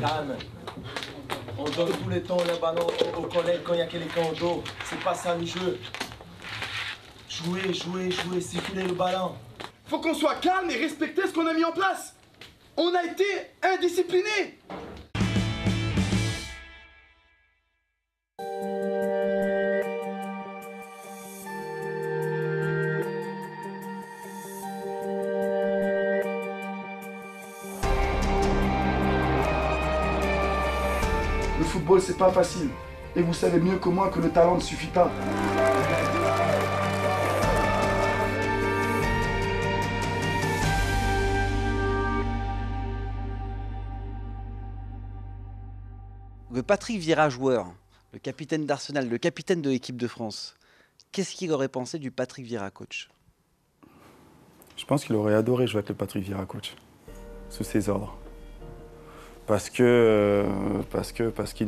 Calme. On donne tout le temps le ballon aux collègues quand il y a quelqu'un au dos. C'est pas ça le jeu. Jouer, jouer, jouer, circuler le ballon. Faut qu'on soit calme et respecter ce qu'on a mis en place. On a été indisciplinés. Le football, c'est pas facile. Et vous savez mieux que moi que le talent ne suffit pas. Le Patrick Vieira joueur, le capitaine d'Arsenal, le capitaine de l'équipe de France, qu'est-ce qu'il aurait pensé du Patrick Vieira coach? Je pense qu'il aurait adoré jouer avec le Patrick Vieira coach, sous ses ordres. Parce qu'il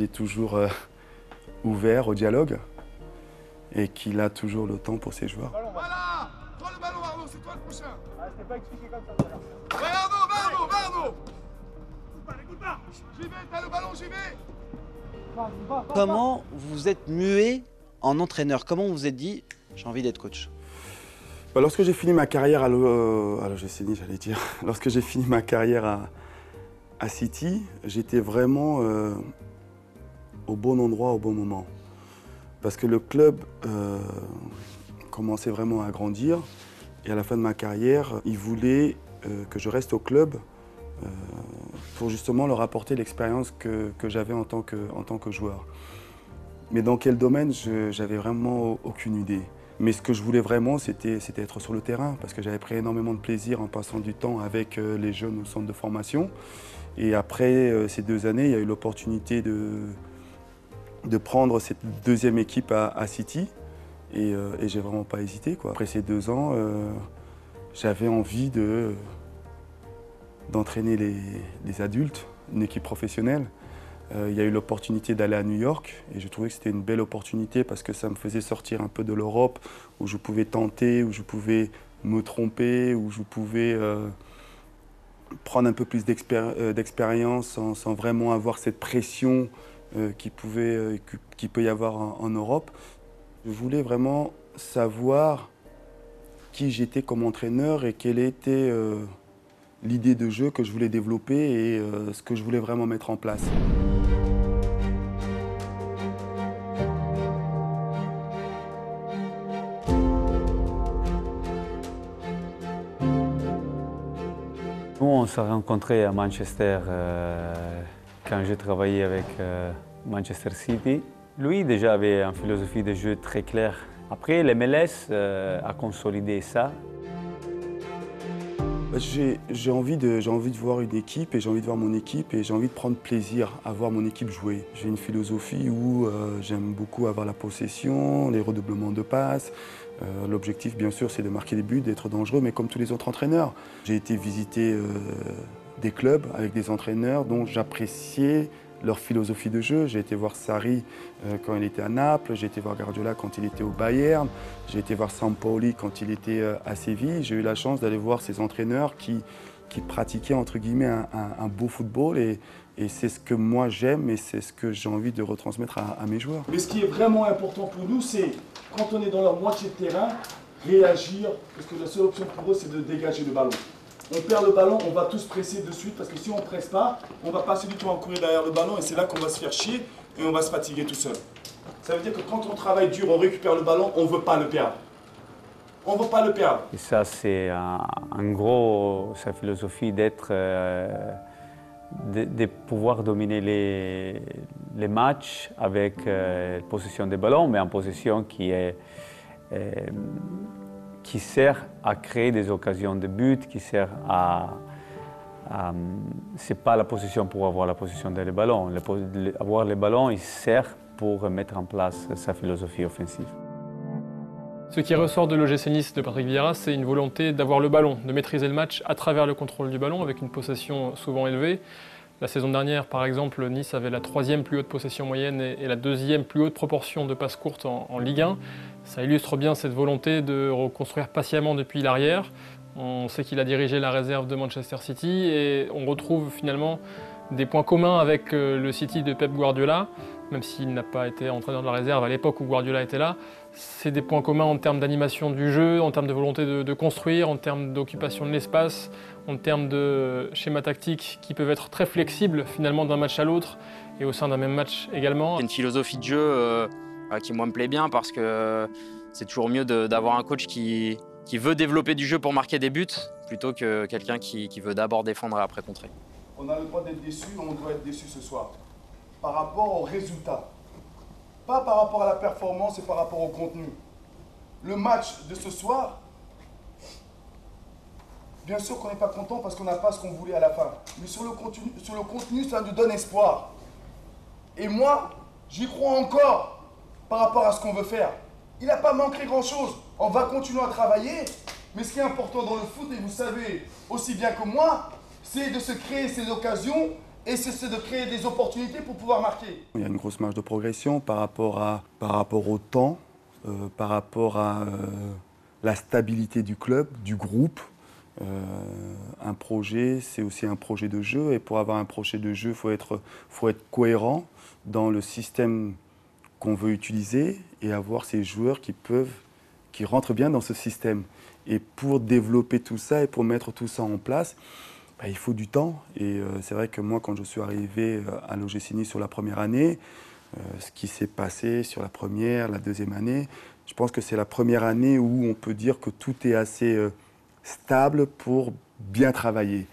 est toujours ouvert au dialogue et qu'il a toujours le temps pour ses joueurs. Voilà. Prends le ballon, Arnaud, c'est toi le prochain. Ah, je t'ai pas expliqué comme ça. Ouais, Arnaud, Arnaud. Écoute pas. J'y vais, t'as le ballon, j'y vais. Comment vous êtes mué en entraîneur? Comment vous vous êtes dit, j'ai envie d'être coach? Lorsque j'ai fini ma carrière à l'OGC Nice, j'allais dire, lorsque j'ai fini ma carrière à City, j'étais vraiment au bon endroit, au bon moment. Parce que le club commençait vraiment à grandir et à la fin de ma carrière, il voulait que je reste au club pour justement leur apporter l'expérience que j'avais en tant que joueur. Mais dans quel domaine, j'avais vraiment aucune idée. Mais ce que je voulais vraiment, c'était être sur le terrain, parce que j'avais pris énormément de plaisir en passant du temps avec les jeunes au centre de formation. Et après ces 2 années, il y a eu l'opportunité de prendre cette deuxième équipe à City. Et j'ai vraiment pas hésité, quoi. Après ces 2 ans, j'avais envie d'entraîner les adultes, une équipe professionnelle. Il y a eu l'opportunité d'aller à New York et je trouvais que c'était une belle opportunité parce que ça me faisait sortir un peu de l'Europe où je pouvais tenter, où je pouvais me tromper, où je pouvais prendre un peu plus d'expérience sans vraiment avoir cette pression qui peut y avoir en Europe. Je voulais vraiment savoir qui j'étais comme entraîneur et quelle était l'idée de jeu que je voulais développer et ce que je voulais vraiment mettre en place. Nous, on s'est rencontrés à Manchester quand j'ai travaillé avec Manchester City. Lui, déjà, avait une philosophie de jeu très claire. Après, l'MLS a consolidé ça. J'ai envie de voir une équipe et j'ai envie de voir mon équipe et j'ai envie de prendre plaisir à voir mon équipe jouer. J'ai une philosophie où j'aime beaucoup avoir la possession, les redoublements de passes. L'objectif, bien sûr, c'est de marquer des buts, d'être dangereux, mais comme tous les autres entraîneurs. J'ai été visiter des clubs avec des entraîneurs dont j'appréciais leur philosophie de jeu. J'ai été voir Sarri quand il était à Naples, j'ai été voir Guardiola quand il était au Bayern, j'ai été voir Sampaoli quand il était à Séville. J'ai eu la chance d'aller voir ces entraîneurs qui pratiquaient entre guillemets un beau football et c'est ce que moi j'aime et c'est ce que j'ai envie de retransmettre à mes joueurs. Mais ce qui est vraiment important pour nous, c'est quand on est dans leur moitié de terrain, réagir, parce que la seule option pour eux, c'est de dégager le ballon. On perd le ballon, on va tous presser de suite parce que si on ne presse pas, on va passer du temps à courir derrière le ballon et c'est là qu'on va se faire chier et on va se fatiguer tout seul. Ça veut dire que quand on travaille dur, on récupère le ballon, on ne veut pas le perdre. On ne veut pas le perdre. Et ça, c'est en gros sa philosophie d'être, de pouvoir dominer les matchs avec possession des ballons, mais en possession qui sert à créer des occasions de but, qui sert c'est pas la possession pour avoir la possession des ballons. Avoir les ballons, il sert pour mettre en place sa philosophie offensive. Ce qui ressort de l'OGC Nice de Patrick Vieira, c'est une volonté d'avoir le ballon, de maîtriser le match à travers le contrôle du ballon, avec une possession souvent élevée. La saison dernière, par exemple, Nice avait la 3e plus haute possession moyenne et la 2e plus haute proportion de passes courtes en Ligue 1. Ça illustre bien cette volonté de reconstruire patiemment depuis l'arrière, On sait qu'il a dirigé la réserve de Manchester City et on retrouve finalement des points communs avec le City de Pep Guardiola, même s'il n'a pas été entraîneur de la réserve à l'époque où Guardiola était là. C'est des points communs en termes d'animation du jeu, en termes de volonté de construire, en termes d'occupation de l'espace, en termes de schémas tactiques qui peuvent être très flexibles finalement d'un match à l'autre et au sein d'un même match également. C'est une philosophie de jeu qui moi me plaît bien parce que c'est toujours mieux d'avoir un coach qui veut développer du jeu pour marquer des buts plutôt que quelqu'un qui veut d'abord défendre et après contrer. On a le droit d'être déçu, on doit être déçu ce soir. Par rapport au résultat. Pas par rapport à la performance et par rapport au contenu. Le match de ce soir, bien sûr qu'on n'est pas content parce qu'on n'a pas ce qu'on voulait à la fin. Mais sur le contenu, ça nous donne espoir. Et moi, j'y crois encore par rapport à ce qu'on veut faire. Il n'a pas manqué grand-chose. On va continuer à travailler. Mais ce qui est important dans le foot, et vous savez aussi bien que moi, c'est de se créer ces occasions et c'est de créer des opportunités pour pouvoir marquer. Il y a une grosse marge de progression par rapport au temps, par rapport à la stabilité du club, du groupe. Un projet, c'est aussi un projet de jeu et pour avoir un projet de jeu, faut être cohérent dans le système qu'on veut utiliser et avoir ces joueurs qui rentrent bien dans ce système. Et pour développer tout ça et pour mettre tout ça en place, il faut du temps. Et c'est vrai que moi, quand je suis arrivé à l'OGC Nice sur la première année, ce qui s'est passé sur la première, la deuxième année, je pense que c'est la première année où on peut dire que tout est assez stable pour bien travailler.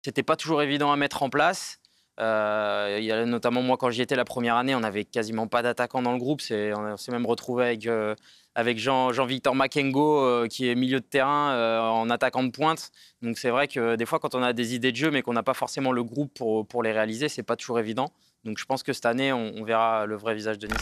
C'était pas toujours évident à mettre en place. Il y a notamment moi quand j'y étais la première année, on n'avait quasiment pas d'attaquants dans le groupe. On s'est même retrouvé avec Jean-Victor Makengo qui est milieu de terrain en attaquant de pointe. Donc c'est vrai que des fois quand on a des idées de jeu mais qu'on n'a pas forcément le groupe pour les réaliser, c'est pas toujours évident. Donc je pense que cette année on verra le vrai visage de Nice.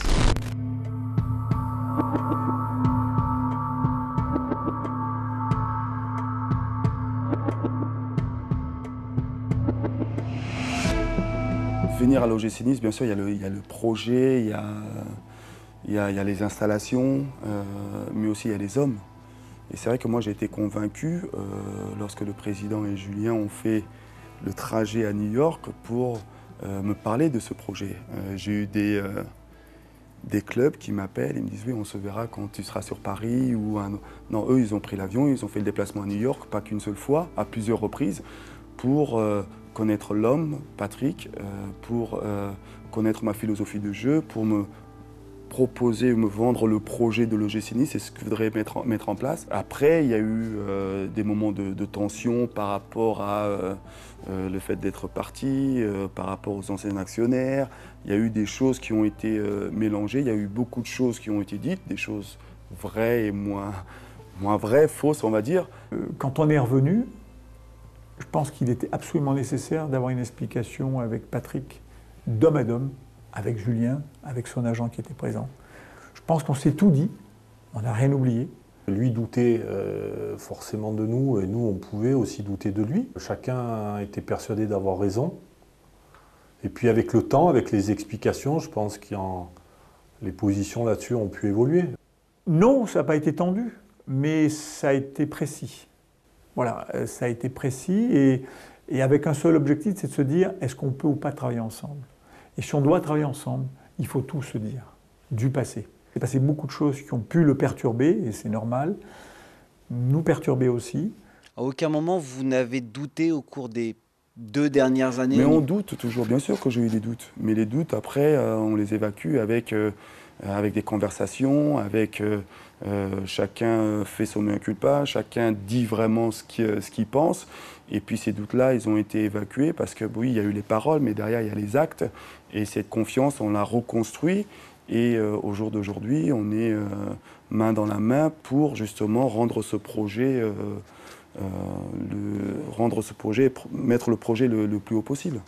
Venir à l'OGC Nice, bien sûr, il y a le projet, il y a les installations, mais aussi il y a les hommes. Et c'est vrai que moi j'ai été convaincu lorsque le président et Julien ont fait le trajet à New York pour me parler de ce projet. J'ai eu des clubs qui m'appellent et me disent oui, on se verra quand tu seras sur Paris ou non, eux ils ont pris l'avion, ils ont fait le déplacement à New York, pas qu'une seule fois, à plusieurs reprises, pour connaître l'homme, Patrick, pour connaître ma philosophie de jeu, pour me proposer, me vendre le projet de l'OGC Nice et ce que je voudrais mettre en place. Après, il y a eu des moments de tension par rapport à le fait d'être parti, par rapport aux anciens actionnaires. Il y a eu des choses qui ont été mélangées, il y a eu beaucoup de choses qui ont été dites, des choses vraies et moins vraies, fausses, on va dire. Quand on est revenu, je pense qu'il était absolument nécessaire d'avoir une explication avec Patrick, d'homme à d'homme, avec Julien, avec son agent qui était présent. Je pense qu'on s'est tout dit, on n'a rien oublié. Lui doutait forcément de nous et nous on pouvait aussi douter de lui. Chacun était persuadé d'avoir raison. Et puis avec le temps, avec les explications, je pense que les positions là-dessus ont pu évoluer. Non, ça n'a pas été tendu, mais ça a été précis. Voilà, ça a été précis et avec un seul objectif, c'est de se dire est-ce qu'on peut ou pas travailler ensemble. Et si on doit travailler ensemble, il faut tout se dire, du passé. Il s'est passé beaucoup de choses qui ont pu le perturber, et c'est normal, nous perturber aussi. À aucun moment, vous n'avez douté au cours des 2 dernières années? Mais on doute toujours, bien sûr que j'ai eu des doutes. Mais les doutes, après, on les évacue avec des conversations, avec chacun fait son mea culpa, chacun dit vraiment ce qu'il pense. Et puis ces doutes-là, ils ont été évacués parce que oui, il y a eu les paroles, mais derrière, il y a les actes. Et cette confiance, on l'a reconstruit. Et au jour d'aujourd'hui, on est main dans la main pour justement rendre ce projet, mettre le projet le plus haut possible.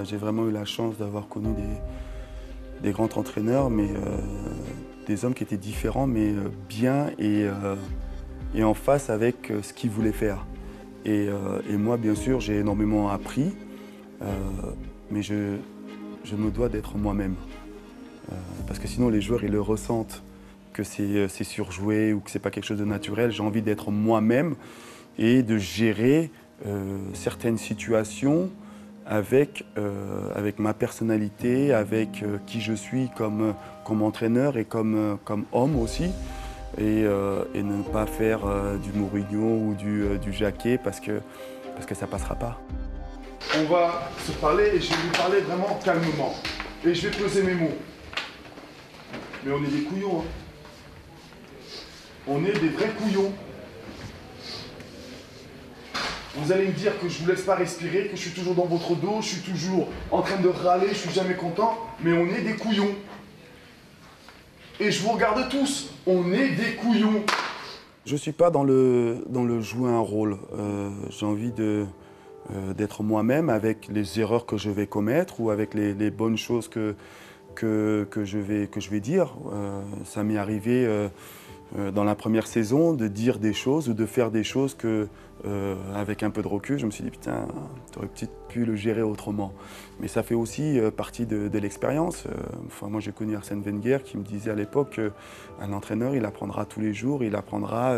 J'ai vraiment eu la chance d'avoir connu des grands entraîneurs, mais des hommes qui étaient différents, mais bien et et en face avec ce qu'il voulait faire. Et moi, bien sûr, j'ai énormément appris, mais je me dois d'être moi-même. Parce que sinon, les joueurs, ils le ressentent, que c'est surjoué ou que c'est pas quelque chose de naturel. J'ai envie d'être moi-même et de gérer certaines situations avec ma personnalité, avec qui je suis comme entraîneur et comme homme aussi. Et ne pas faire du Mourinho ou du Jacquet parce que ça passera pas. On va se parler et je vais lui parler vraiment calmement. Et je vais peser mes mots. Mais on est des couillons. Hein. On est des vrais couillons. Vous allez me dire que je ne vous laisse pas respirer, que je suis toujours dans votre dos, je suis toujours en train de râler, je suis jamais content, mais on est des couillons. Et je vous regarde tous, on est des couillons. Je ne suis pas dans le jouer un rôle. J'ai envie d'être moi-même avec les erreurs que je vais commettre ou avec les bonnes choses que je vais dire. Ça m'est arrivé dans la première saison de dire des choses ou de faire des choses que, avec un peu de recul, je me suis dit putain, tu aurais peut-être pu le gérer autrement. Mais ça fait aussi partie de l'expérience. Enfin, moi, j'ai connu Arsène Wenger qui me disait à l'époque qu'un entraîneur, il apprendra tous les jours, il apprendra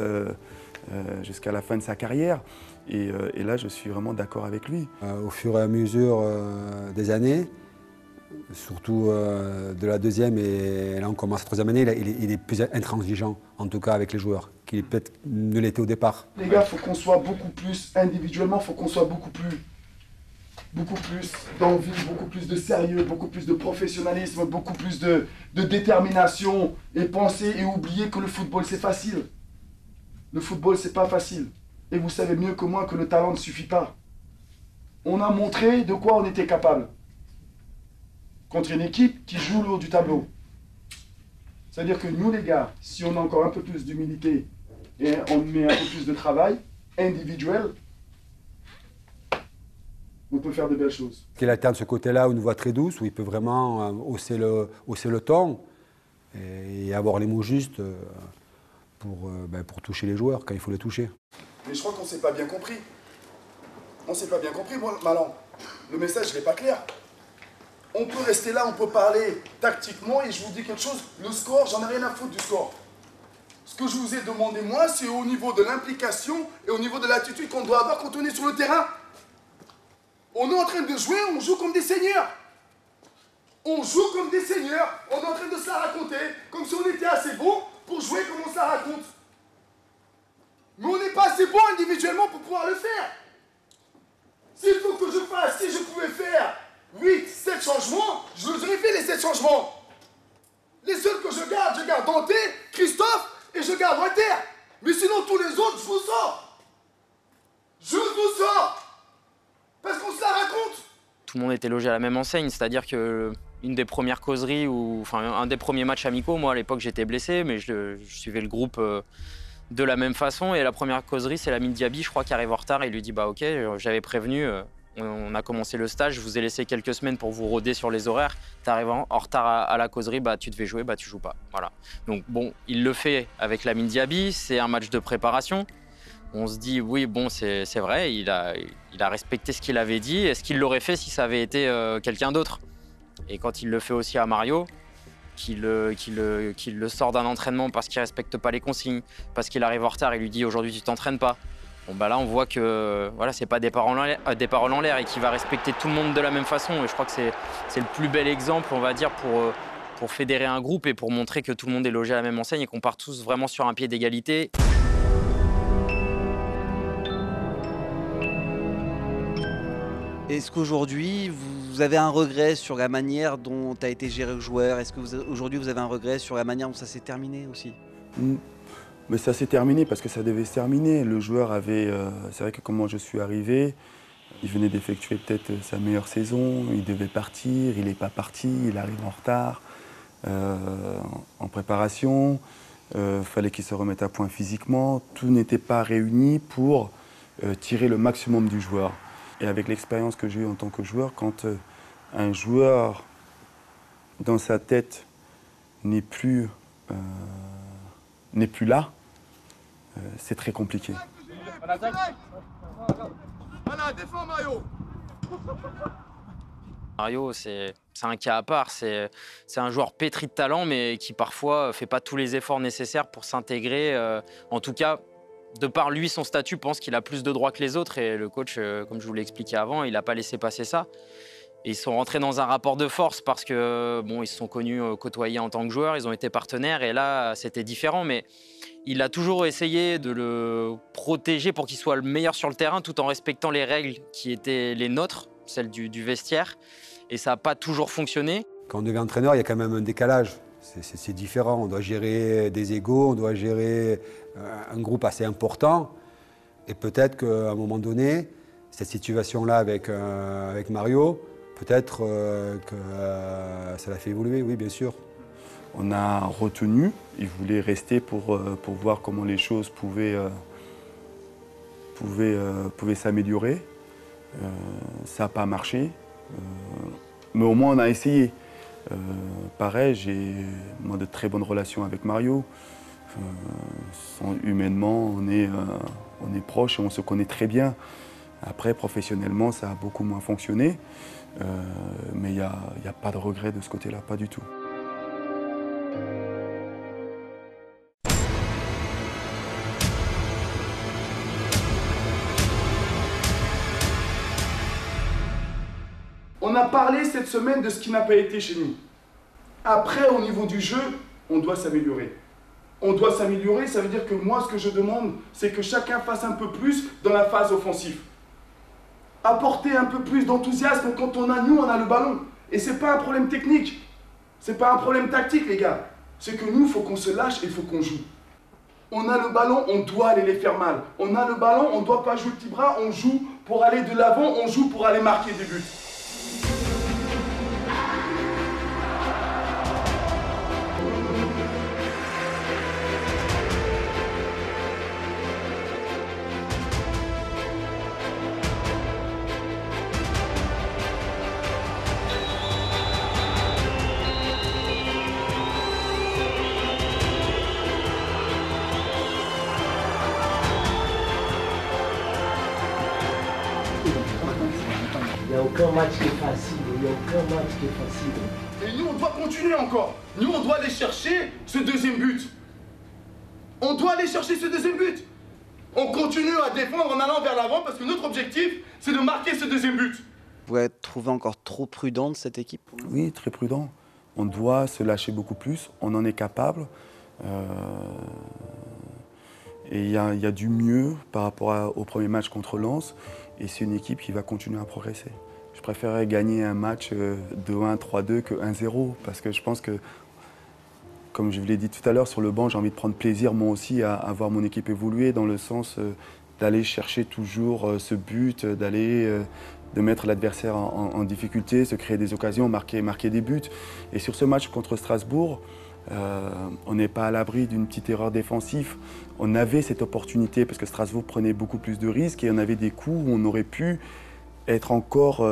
jusqu'à la fin de sa carrière. Et là, je suis vraiment d'accord avec lui. Au fur et à mesure des années, surtout de la deuxième et là on commence la troisième année, il est plus intransigeant, en tout cas avec les joueurs, qu'il peut-être ne l'était au départ. Les gars, il faut qu'on soit beaucoup plus, individuellement, il faut qu'on soit beaucoup plus d'envie, beaucoup plus de sérieux, beaucoup plus de professionnalisme, beaucoup plus de détermination et penser et oublier que le football c'est facile. Le football c'est pas facile. Et vous savez mieux que moi que le talent ne suffit pas. On a montré de quoi on était capable. Contre une équipe qui joue le haut du tableau. C'est-à-dire que nous les gars, si on a encore un peu plus d'humilité et on met un peu plus de travail individuel, on peut faire de belles choses. Qu'il alterne ce côté-là, une voix très douce, où il peut vraiment hausser le ton et avoir les mots justes pour toucher les joueurs quand il faut les toucher. Mais je crois qu'on ne s'est pas bien compris. On ne s'est pas bien compris, moi, Malan. Le message, il n'est pas clair. On peut rester là, on peut parler tactiquement et je vous dis quelque chose, le score, j'en ai rien à foutre du score. Ce que je vous ai demandé, moi, c'est au niveau de l'implication et au niveau de l'attitude qu'on doit avoir quand on est sur le terrain. On est en train de jouer, on joue comme des seigneurs. On joue comme des seigneurs, on est en train de se la raconter, comme si on était assez bon pour jouer comme on se la raconte. Mais on n'est pas assez bon individuellement pour pouvoir le faire. S'il faut que je fasse, si je pouvais faire 8, 7 changements, je les aurais fait les 7 changements. Les seuls que je garde Dante, Christophe et je garde Walter. Mais sinon tous les autres, je vous sors. Je vous sors. Parce qu'on se la raconte. Tout le monde était logé à la même enseigne, c'est-à-dire que une des premières causeries, un des premiers matchs amicaux, moi à l'époque j'étais blessé, mais je suivais le groupe de la même façon. Et la première causerie, c'est Lamine Diaby, je crois, qui arrive en retard et il lui dit bah ok, j'avais prévenu. On a commencé le stage, je vous ai laissé quelques semaines pour vous rôder sur les horaires. Tu arrives en retard à la causerie, bah, tu devais jouer, bah, tu joues pas. Voilà. Donc bon, il le fait avec Lamine Diaby, c'est un match de préparation. On se dit oui, bon, c'est vrai, il a respecté ce qu'il avait dit. Est-ce qu'il l'aurait fait si ça avait été quelqu'un d'autre? Et quand il le fait aussi à Mario, qu'il le sort d'un entraînement parce qu'il respecte pas les consignes, parce qu'il arrive en retard et lui dit aujourd'hui tu t'entraînes pas. Bon bah là on voit que voilà, c'est pas des paroles en l'air et qu'il va respecter tout le monde de la même façon. Et je crois que c'est le plus bel exemple, on va dire, pour fédérer un groupe et pour montrer que tout le monde est logé à la même enseigne et qu'on part tous vraiment sur un pied d'égalité. Est-ce qu'aujourd'hui, vous avez un regret sur la manière dont a été géré le joueur? Est-ce qu'aujourd'hui, vous avez un regret sur la manière dont ça s'est terminé aussi? Mais ça s'est terminé parce que ça devait se terminer. Le joueur avait... c'est vrai que comment je suis arrivé, il venait d'effectuer peut-être sa meilleure saison, il devait partir, il n'est pas parti, il arrive en retard, en préparation, fallait qu'il se remette à point physiquement. Tout n'était pas réuni pour tirer le maximum du joueur. Et avec l'expérience que j'ai eue en tant que joueur, quand un joueur, dans sa tête, n'est plus là, c'est très compliqué. Mario, c'est un cas à part. C'est un joueur pétri de talent, mais qui parfois ne fait pas tous les efforts nécessaires pour s'intégrer. En tout cas, de par lui, son statut, pense qu'il a plus de droits que les autres. Et le coach, comme je vous l'ai expliqué avant, il n'a pas laissé passer ça. Et ils sont rentrés dans un rapport de force parce que bon, ils se sont connus, côtoyés en tant que joueurs, ils ont été partenaires. Et là, c'était différent. Mais il a toujours essayé de le protéger pour qu'il soit le meilleur sur le terrain, tout en respectant les règles qui étaient les nôtres, celles du vestiaire. Et ça n'a pas toujours fonctionné. Quand on devient entraîneur, il y a quand même un décalage. C'est différent. On doit gérer des égos, on doit gérer un groupe assez important. Et peut-être qu'à un moment donné, cette situation-là avec Mario, peut-être que ça l'a fait évoluer, oui, bien sûr. On a retenu, il voulait rester pour voir comment les choses pouvaient s'améliorer. Ça n'a pas marché, mais au moins on a essayé. Pareil, j'ai moi de très bonnes relations avec Mario. Humainement, on est proches et on se connaît très bien. Après, professionnellement, ça a beaucoup moins fonctionné, mais il n'y a pas de regret de ce côté-là, pas du tout. On a parlé cette semaine de ce qui n'a pas été chez nous. Après, au niveau du jeu, on doit s'améliorer. On doit s'améliorer, ça veut dire que moi, ce que je demande, c'est que chacun fasse un peu plus dans la phase offensive. Apporter un peu plus d'enthousiasme quand on a le ballon. Et c'est pas un problème technique. C'est pas un problème tactique, les gars. C'est que nous, il faut qu'on se lâche et il faut qu'on joue. On a le ballon, on doit aller les faire mal. On a le ballon, on ne doit pas jouer le petit bras, on joue pour aller de l'avant, on joue pour aller marquer des buts. Il n'y a aucun match qui est facile, il n'y a aucun match qui est facile. Et nous, on doit continuer encore. Nous, on doit aller chercher ce deuxième but. On doit aller chercher ce deuxième but. On continue à défendre en allant vers l'avant parce que notre objectif, c'est de marquer ce deuxième but. Vous êtes trouvé encore trop prudente, cette équipe? Oui, très prudent. On doit se lâcher beaucoup plus, on en est capable. Et il y a du mieux par rapport au premier match contre Lens. Et c'est une équipe qui va continuer à progresser. Je préférerais gagner un match 2-1, 3-2 que 1-0. Parce que je pense que, comme je vous l'ai dit tout à l'heure, sur le banc, j'ai envie de prendre plaisir moi aussi à voir mon équipe évoluer dans le sens d'aller chercher toujours ce but, de mettre l'adversaire en difficulté, se créer des occasions, marquer des buts. Et sur ce match contre Strasbourg, on n'est pas à l'abri d'une petite erreur défensive. On avait cette opportunité parce que Strasbourg prenait beaucoup plus de risques et on avait des coups où on aurait pu être encore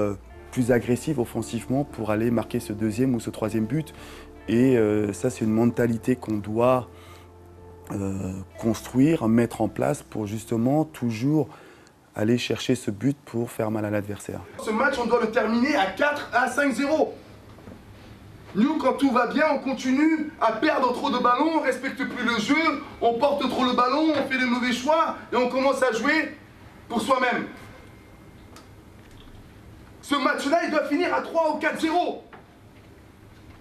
plus agressif offensivement pour aller marquer ce deuxième ou ce troisième but. Et ça, c'est une mentalité qu'on doit construire, mettre en place pour justement toujours aller chercher ce but pour faire mal à l'adversaire. Ce match, on doit le terminer à 4-5-0. Nous, quand tout va bien, on continue à perdre trop de ballons, on ne respecte plus le jeu, on porte trop le ballon, on fait des mauvais choix et on commence à jouer pour soi-même. Ce match-là, il doit finir à 3 ou 4-0.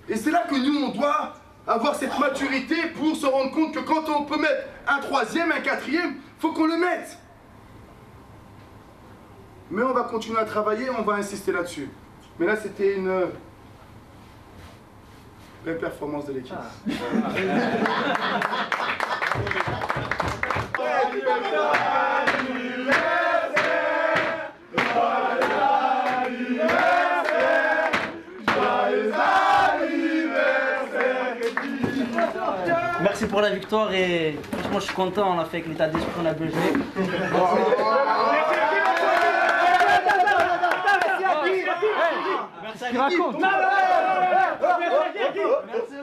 Et c'est là que nous, on doit avoir cette maturité pour se rendre compte que quand on peut mettre un troisième, un quatrième, il faut qu'on le mette. Mais on va continuer à travailler, on va insister là-dessus. Mais là, c'était une belle performance de l'équipe. Merci pour la victoire et franchement je suis content, on a fait avec l'état d'esprit, on a bien joué. Merci à l'équipe. Merci.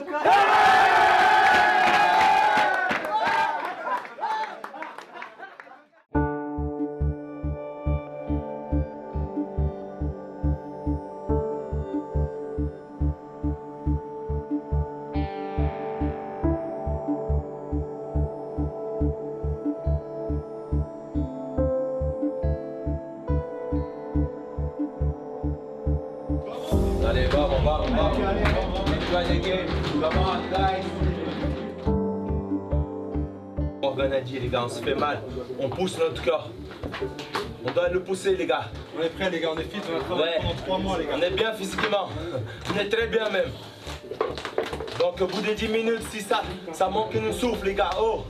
Morgan a dit, les gars, on se fait mal. On pousse notre corps. On doit le pousser, les gars. On est prêts, les gars, on est fit, on a travaillé pendant 3 mois, les gars. On est bien physiquement. On est très bien même. Donc au bout de 10 minutes, si ça manque une souffle, les gars, oh,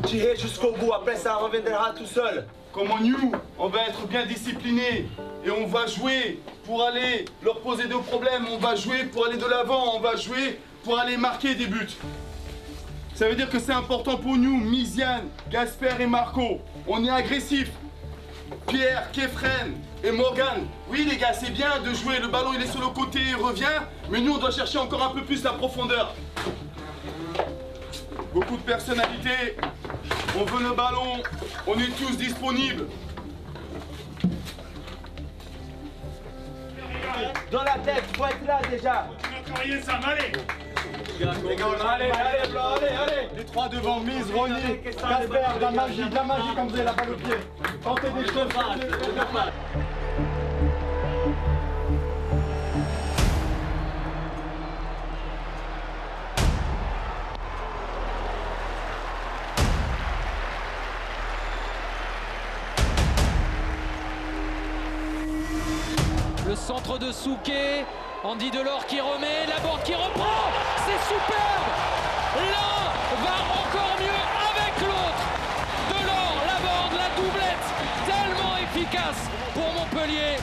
tirez jusqu'au bout, après ça reviendra tout seul. Comment nous, on va être bien disciplinés et on va jouer pour aller leur poser de problèmes, on va jouer pour aller de l'avant, on va jouer pour aller marquer des buts. Ça veut dire que c'est important pour nous, Misiane, Gasper et Marco. On est agressifs. Pierre, Kefren et Morgan. Oui les gars, c'est bien de jouer, le ballon il est sur le côté, il revient, mais nous on doit chercher encore un peu plus la profondeur. Beaucoup de personnalités, on veut le ballon, on est tous disponibles. Dans la tête, faut être là déjà. On a travaillé ça, allez. Les gars, allez. Les 3 devant, Mise, Ronny, Casper, de la magie quand vous avez la balle au pied. Tentez des choses. Le centre de Souquet, Andy Delors qui remet, Laborde qui reprend, c'est superbe. L'un va encore mieux avec l'autre. Delors, Laborde, la doublette, tellement efficace pour Montpellier.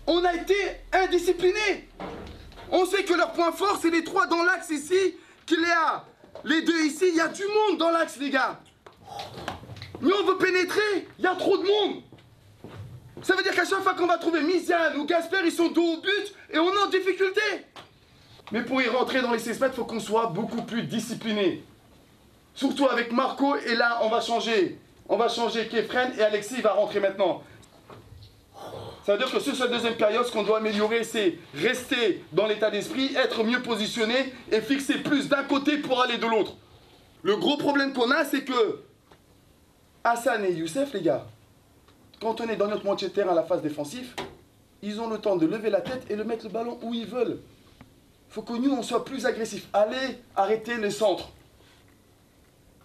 On a été indisciplinés. On sait que leur point fort, c'est les 3 dans l'axe ici, qu'il y a les 2 ici, il y a du monde dans l'axe, les gars. Nous, on veut pénétrer, il y a trop de monde. Ça veut dire qu'à chaque fois qu'on va trouver Misiane ou Gasper, ils sont dos au but et on est en difficulté. Mais pour y rentrer dans les 16 mètres, il faut qu'on soit beaucoup plus discipliné. Surtout avec Marco, et là, on va changer. On va changer Kefren et Alexis va rentrer maintenant. Ça veut dire que sur cette deuxième période, ce qu'on doit améliorer, c'est rester dans l'état d'esprit, être mieux positionné et fixer plus d'un côté pour aller de l'autre. Le gros problème qu'on a, c'est que Hassan et Youssef, les gars, quand on est dans notre moitié de terrain à la phase défensive, ils ont le temps de lever la tête et de mettre le ballon où ils veulent. Il faut que nous, on soit plus agressifs. Allez, arrêtez les centres.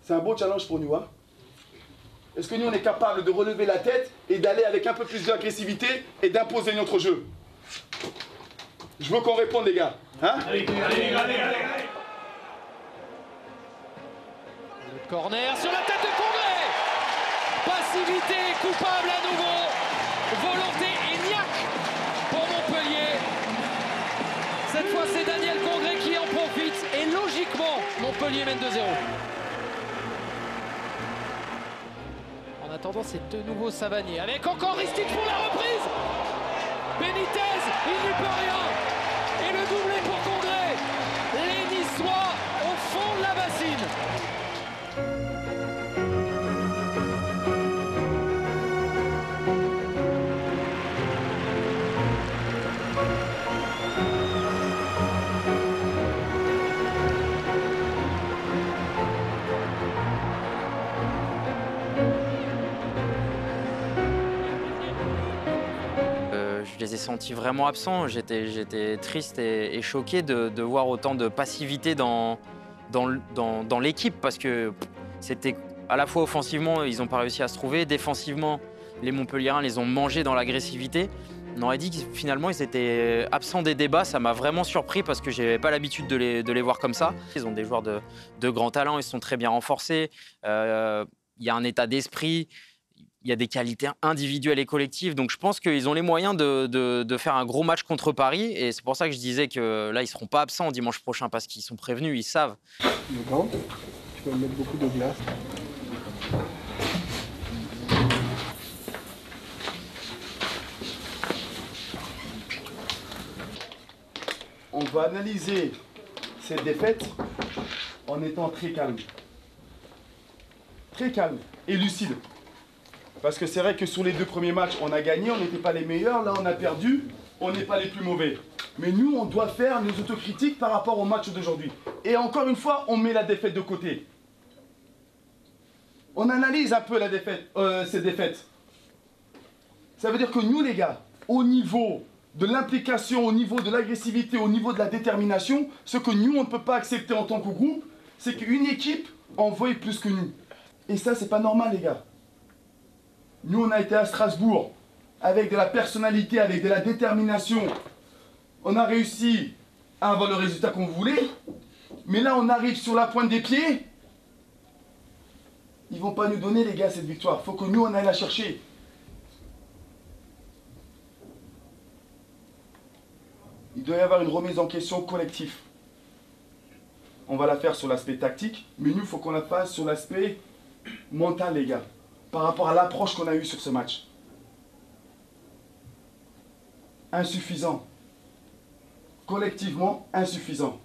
C'est un beau challenge pour nous, hein. Est-ce que nous, on est capable de relever la tête et d'aller avec un peu plus d'agressivité et d'imposer notre jeu? Je veux qu'on réponde, les gars. Hein? Allez. Le corner sur la tête de Congrès. Passivité coupable à nouveau. Volonté ignaque pour Montpellier. Cette fois, c'est Daniel Congrès qui en profite. Et logiquement, Montpellier mène 2-0. En attendant, c'est de nouveau Savanier avec encore Ristic pour la reprise. Benitez, il n'y peut rien. Et le doublé pour Congrès. Les Niçois au fond de la bassine. Je les ai sentis vraiment absents. J'étais triste et choqué de voir autant de passivité dans l'équipe parce que c'était à la fois offensivement, ils n'ont pas réussi à se trouver. Défensivement, les Montpelliérains les ont mangés dans l'agressivité. On aurait dit que finalement ils étaient absents des débats. Ça m'a vraiment surpris parce que je n'avais pas l'habitude de les voir comme ça. Ils ont des joueurs de grand talent, ils sont très bien renforcés. Il y a un état d'esprit. Il y a des qualités individuelles et collectives. Donc je pense qu'ils ont les moyens de faire un gros match contre Paris. Et c'est pour ça que je disais que là, ils ne seront pas absents dimanche prochain parce qu'ils sont prévenus, ils savent. Le gant, tu vas mettre beaucoup de glace. On va analyser cette défaite en étant très calme. Très calme et lucide. Parce que c'est vrai que sur les 2 premiers matchs, on a gagné, on n'était pas les meilleurs. Là, on a perdu, on n'est pas les plus mauvais. Mais nous, on doit faire nos autocritiques par rapport au match d'aujourd'hui. Et encore une fois, on met la défaite de côté. On analyse un peu ces défaites. Ça veut dire que nous, les gars, au niveau de l'implication, au niveau de l'agressivité, au niveau de la détermination, ce que nous, on ne peut pas accepter en tant que groupe, c'est qu'une équipe envoie plus que nous. Et ça, c'est pas normal, les gars. Nous, on a été à Strasbourg avec de la personnalité, avec de la détermination. On a réussi à avoir le résultat qu'on voulait. Mais là, on arrive sur la pointe des pieds. Ils vont pas nous donner, les gars, cette victoire. Faut que nous, on aille la chercher. Il doit y avoir une remise en question collective. On va la faire sur l'aspect tactique, mais nous, il faut qu'on la fasse sur l'aspect mental, les gars, par rapport à l'approche qu'on a eue sur ce match. Insuffisant. Collectivement, insuffisant.